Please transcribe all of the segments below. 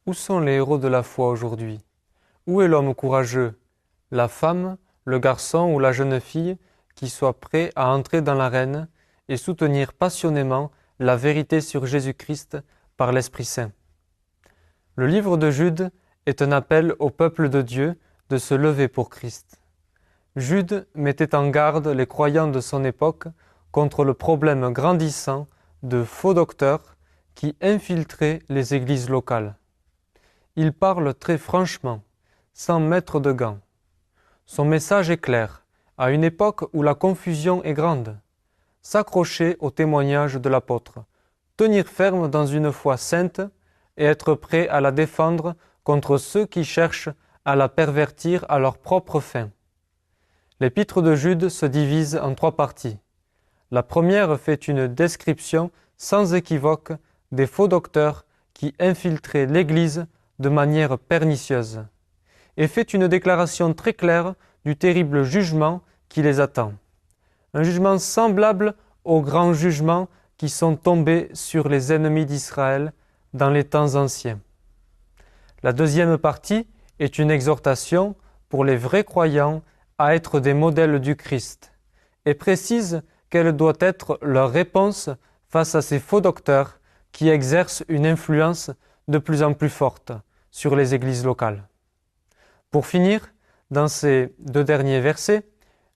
Où sont les héros de la foi aujourd'hui? Où est l'homme courageux, la femme, le garçon ou la jeune fille qui soit prêt à entrer dans l'arène et soutenir passionnément la vérité sur Jésus-Christ par l'Esprit Saint? Le livre de Jude est un appel au peuple de Dieu de se lever pour Christ. Jude mettait en garde les croyants de son époque contre le problème grandissant de faux docteurs qui infiltraient les églises locales. Il parle très franchement, sans mettre de gants. Son message est clair, à une époque où la confusion est grande. S'accrocher au témoignage de l'apôtre, tenir ferme dans une foi sainte et être prêt à la défendre contre ceux qui cherchent à la pervertir à leur propre fin. L'épître de Jude se divise en 3 parties. La première fait une description sans équivoque des faux docteurs qui infiltraient l'Église de manière pernicieuse et fait une déclaration très claire du terrible jugement qui les attend. Un jugement semblable aux grands jugements qui sont tombés sur les ennemis d'Israël dans les temps anciens. La deuxième partie est une exhortation pour les vrais croyants à être des modèles du Christ et précise quelle doit être leur réponse face à ces faux docteurs qui exercent une influence de plus en plus forte sur les églises locales. Pour finir, dans ces 2 derniers versets,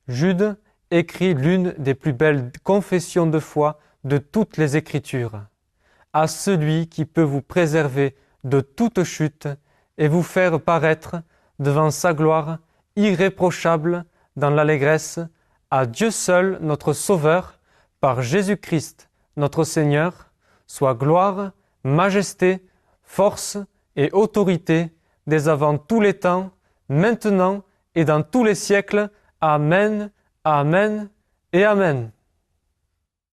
Jude écrit l'une des plus belles confessions de foi de toutes les Écritures. À celui qui peut vous préserver de toute chute et vous faire paraître devant sa gloire irréprochable dans l'allégresse, à Dieu seul notre Sauveur, par Jésus-Christ notre Seigneur, soit gloire, majesté, force et autorité dès avant tous les temps, maintenant et dans tous les siècles. Amen, Amen et Amen.